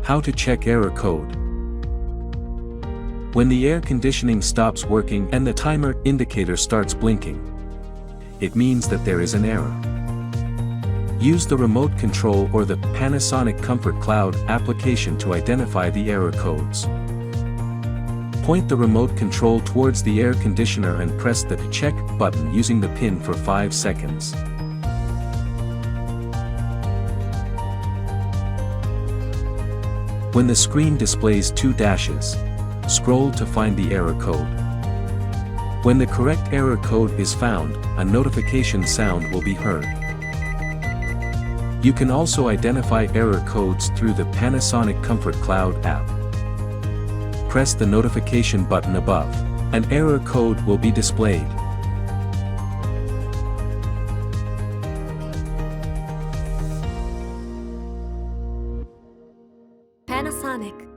How to check error code. When the air conditioning stops working and the timer indicator starts blinking, it means that there is an error. Use the remote control or the Panasonic Comfort Cloud application to identify the error codes. Point the remote control towards the air conditioner and press the check button using the pin for 5 seconds. When the screen displays 2 dashes, scroll to find the error code. When the correct error code is found, a notification sound will be heard. You can also identify error codes through the Panasonic Comfort Cloud app. Press the notification button above. An error code will be displayed. Panasonic.